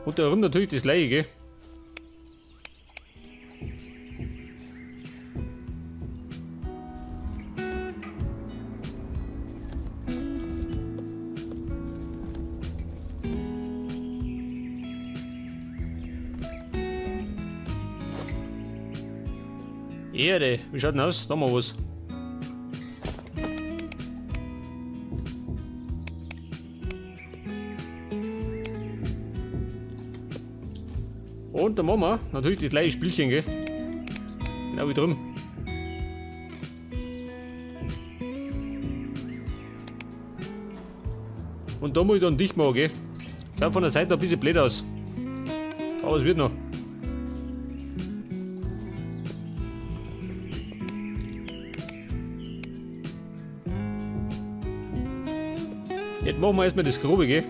Und da rum natürlich das gleiche, gell? Erde, wie schaut denn aus? Da haben wir was. Und dann machen wir natürlich das gleiche Spielchen, gell? Genau wie drum. Und da muss ich dann dicht machen, gell? Schaut von der Seite ein bisschen blöd aus. Aber es wird noch. Jetzt machen wir erstmal das Grobe, gell?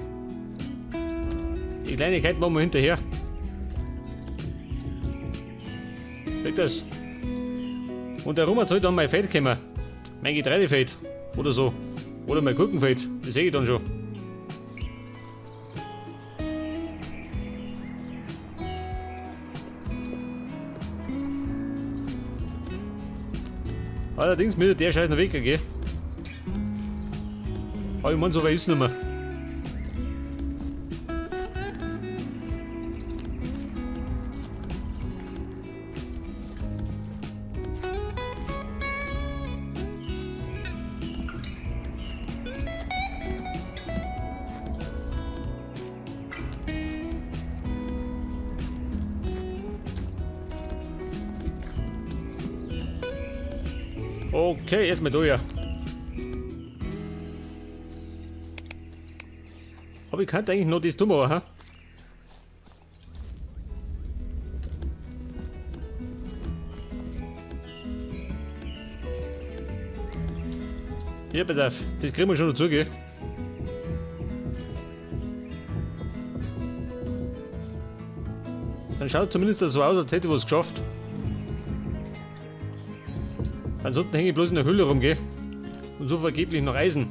Die Kleinigkeit machen wir hinterher. Weg das. Und darum soll dann mein Feld kommen. Mein Getreidefeld. Oder so. Oder mein Gurkenfeld. Das sehe ich dann schon. Allerdings mit der Scheiß noch weg, gell? Aber ich meine, so weit ist es nicht mehr. Okay, jetzt mal da, ja. Aber ich kann eigentlich noch das tun, ha? Ja, pass auf, das kriegen wir schon dazu, gell? Dann schaut zumindest so aus, als hätte ich was geschafft. Ansonsten hänge ich bloß in der Höhle rum, gell? Und so vergeblich noch Eisen.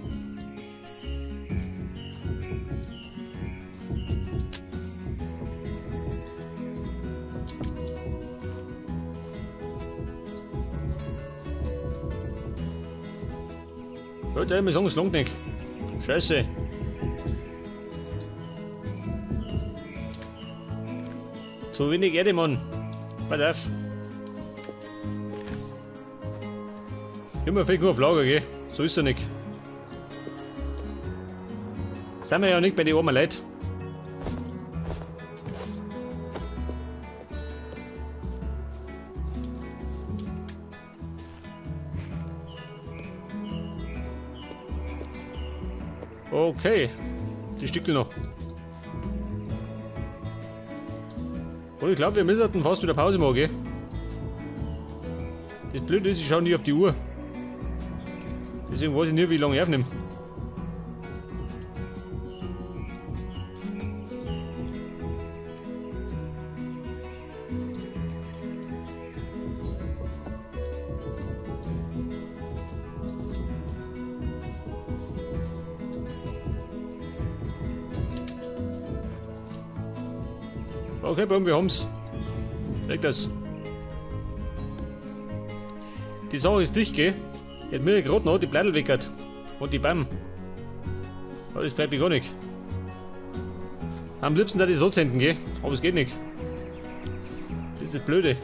Leute, ich sagen, es langt nicht. Scheiße. Zu wenig Erde, Mann. Pass auf. Immer fehlt nur auf Lager, gell? So ist er nicht. Sind wir ja nicht bei den armen Leuten. Okay, die Stückel noch. Und ich glaube, wir müssen fast wieder Pause machen, gell? Das Blöde ist, ich schaue nie auf die Uhr. Deswegen weiß ich nie, wie lange ich aufnehme. Okay, Baum, wir haben's. Weg das. Die Sache ist dicht, gell? Jetzt mir gerade noch die Blättel weggert. Und die Bäume. Aber das bleibt mir gar nicht. Am liebsten da die so senden, gell? Aber es geht nicht. Das ist das Blöde.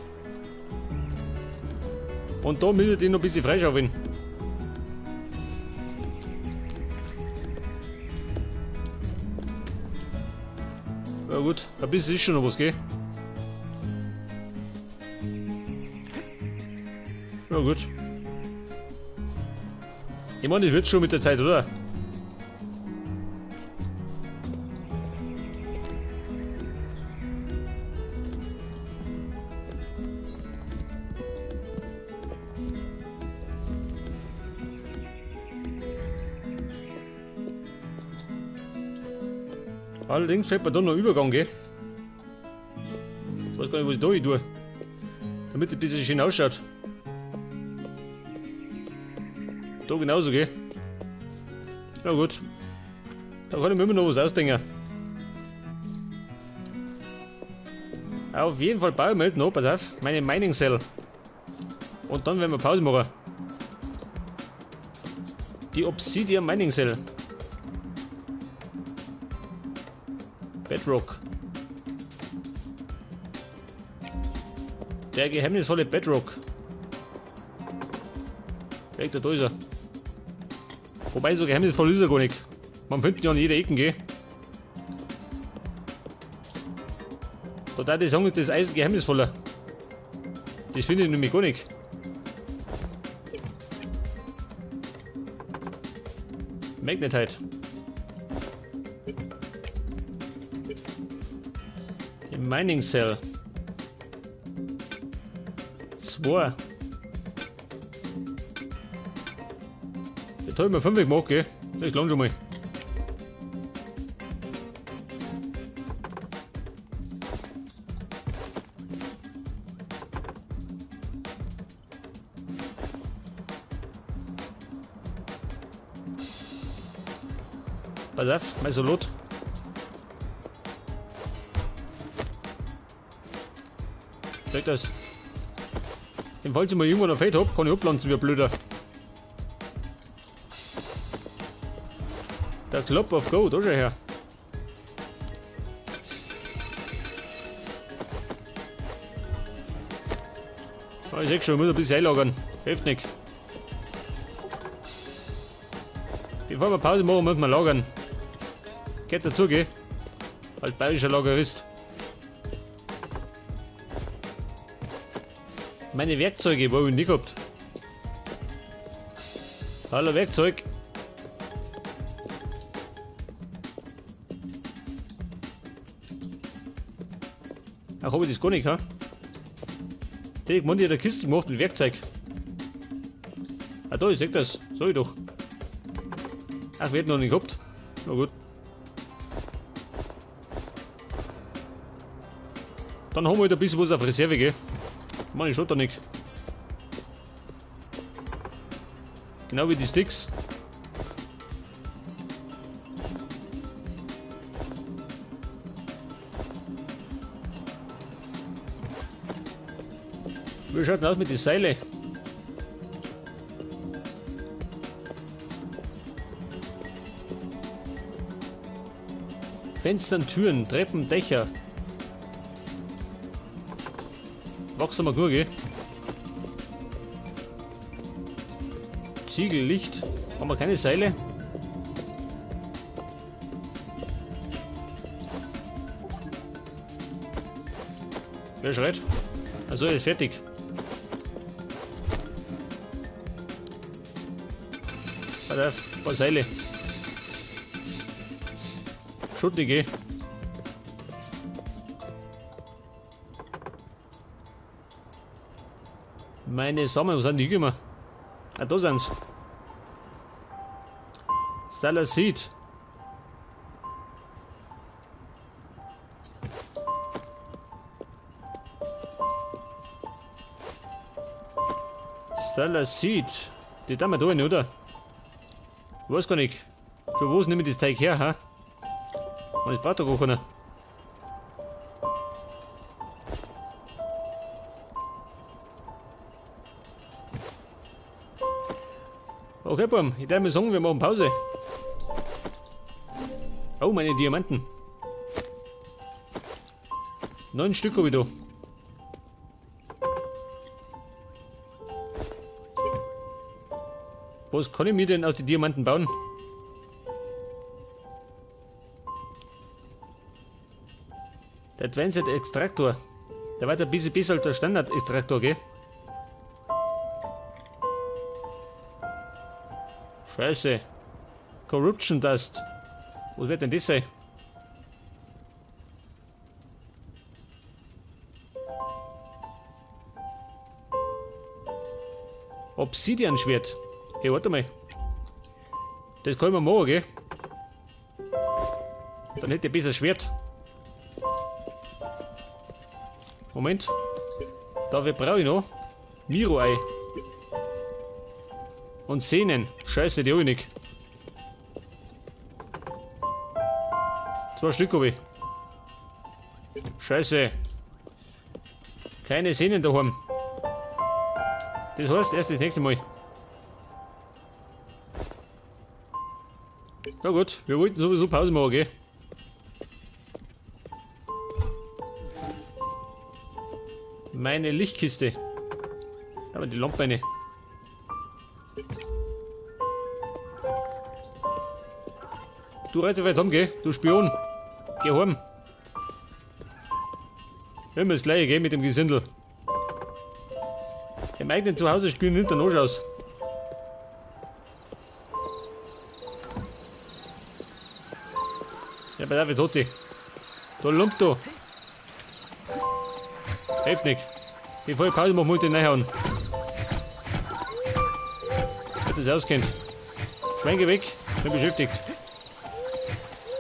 Und da müsste ich noch ein bisschen freischaufeln. Ja gut, ein bisschen ist schon noch was, gell? Ja gut. Ich meine, das wird schon mit der Zeit, oder? Allerdings fällt mir da noch Übergang, gell? Ich weiß gar nicht, was ich da hin tue. Damit es ein bisschen schön ausschaut. Da genauso, gell? Na gut. Da kann ich mir immer noch was ausdenken. Auf jeden Fall bauen wir jetzt noch, pass auf, meine Mining Cell. Und dann werden wir Pause machen. Die Obsidian Mining Cell. Bedrock. Der geheimnisvolle Bedrock. Weg, da ist er. Wobei, so geheimnisvoll ist er gar nicht. Man findet ihn ja an jeder Ecke, gell? Total die Song ist das Eisen geheimnisvoller. Das finde ich nämlich gar nicht. Magnetite. Die Mining Cell. 2. Jetzt habe ich mir 5 gemacht, gell? Das ist lang schon mal. Pass auf, mein Salat. Check das. Falls ich mal irgendwann ein Feld habe, kann ich abpflanzen wie ein Blöder. Der Club of Go, da schau her. Ah, ich sehe schon, ich muss ein bisschen einlagern. Hilft nicht. Bevor wir Pause machen, müssen wir lagern. Geht dazu, gell? Als bayerischer Lagerist. Meine Werkzeuge, wo habe ich nicht gehabt? Hallo Werkzeug. Ach, habe ich das gar nicht, ha? Ich meine, die hat eine Kiste gemacht mit Werkzeug. Ah, da, ich sehe das. Sag ich doch. Ach, wir hätten noch nicht gehabt. Na gut. Dann haben wir halt ein bisschen was auf Reserve, gell? Mann, ich schaut da nicht. Genau wie die Sticks. Wie schaut denn aus mit den Seilen? Fenstern, Türen, Treppen, Dächer. Wachsen wir gut, gell? Ziegel, Licht. Haben wir keine Seile? Wer schreit? Also, er ist fertig. Warte auf, ein paar Seile. Schuttige. Meine Samen, wo sind die gekommen? Ah, da sind's. Stellar Seed. Stellar Seed. Die tun wir da hin, oder? Ich weiß gar nicht. Für was nehme ich das Teig her, ha? Und das braucht doch gar keiner. Okay, Bam, ich darf mal sagen, wir machen Pause. Oh, meine Diamanten. 9 Stück habe ich da. Was kann ich mir denn aus den Diamanten bauen? Der Advanced Extraktor. Der war ein bisschen besser als der Standard Extraktor, gell? Scheiße. Corruption Dust. Was wird denn das sein? Obsidian Schwert. Hey, warte mal. Das kann ich mir machen, gell? Dann hätte ich besser Schwert. Moment. Dafür brauche ich noch Miro-Ei. Und Sehnen. Scheiße, die habe ich nicht. 2 Stück habe ich. Scheiße. Keine Sehnen daheim. Das heißt erst das nächste Mal. Ja gut, wir wollten sowieso Pause machen, gell? Meine Lichtkiste. Aber die Lampe eine. Du reite weit um, gell? Du Spion. Geh heim. Immer das gleiche, gell, mit dem Gesindel. Im eigenen Zuhause spielen nimmt der Nosch aus. Ja, bei der Tote. Da Lump da. Hilft nicht. Bevor ich Pause mache, muss ich den reinhauen. Wer das auskennt. Schwenke weg, bin beschäftigt.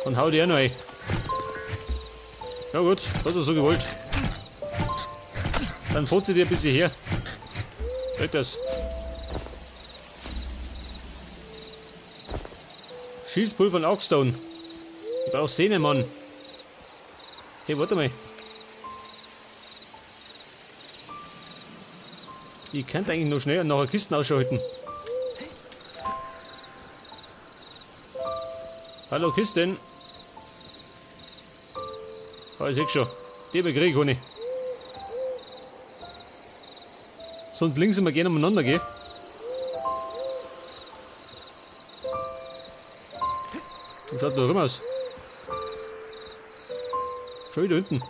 Und hau die auch noch ein. Ja gut, hast du so gewollt. Dann fährt sie dir ein bisschen her. Hört das. Schießpulver von Augstone. Ich brauch Sehne, Mann. Hey, warte mal. Ich kann eigentlich noch schnell nach einer Kiste ausschalten. Hallo Kisten. Ah, ich seh schon. Die bekrieg ich nicht. Sonst links immer gerne umeinander gehen. Wie schaut da rum aus? Schau da hinten.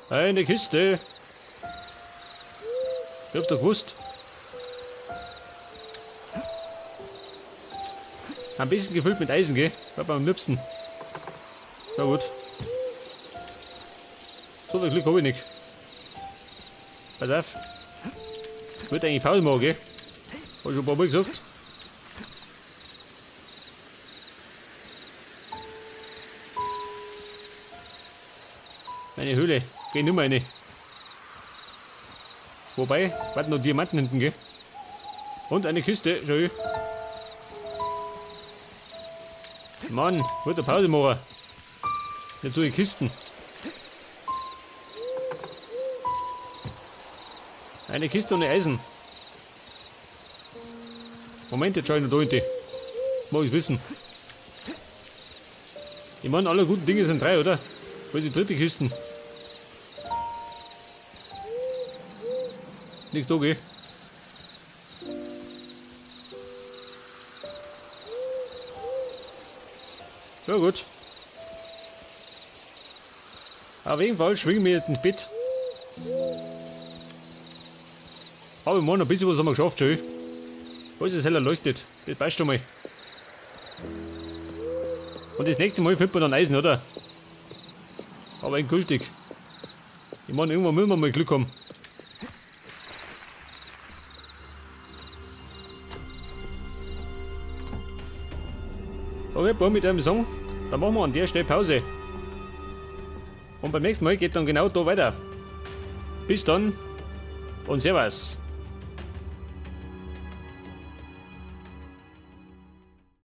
Eine Kiste. Ich hab's doch gewusst. Ein bisschen gefüllt mit Eisen, gell? War beim Liebsten. Na gut. So viel Glück habe ich nicht. Pass auf. Ich wollte eigentlich Pause machen, gell? Hab ich schon ein paar Mal gesagt. Meine Höhle. Geh nicht mehr rein. Wobei, warten noch Diamanten hinten, gell? Und eine Kiste, schau. Mann, ich wollte Pause machen. Nicht so die Kisten. Eine Kiste ohne Eisen. Moment, jetzt schau ich noch da hinten. Mag ich's wissen. Ich meine, alle guten Dinge sind 3, oder? Wo ist die dritte Kiste? Nicht da, geh. Ja gut. Auf jeden Fall schwingen wir jetzt ins Bett. Aber ich meine, ein bisschen was haben wir geschafft, schön. Alles ist heller leuchtet. Das passt schon mal. Und das nächste Mal findet man dann Eisen, oder? Aber endgültig. Ich meine, irgendwann müssen wir mal Glück haben. Okay, boah, mit einem Song. Dann machen wir an der Stelle Pause. Und beim nächsten Mal geht dann genau da weiter. Bis dann und Servus.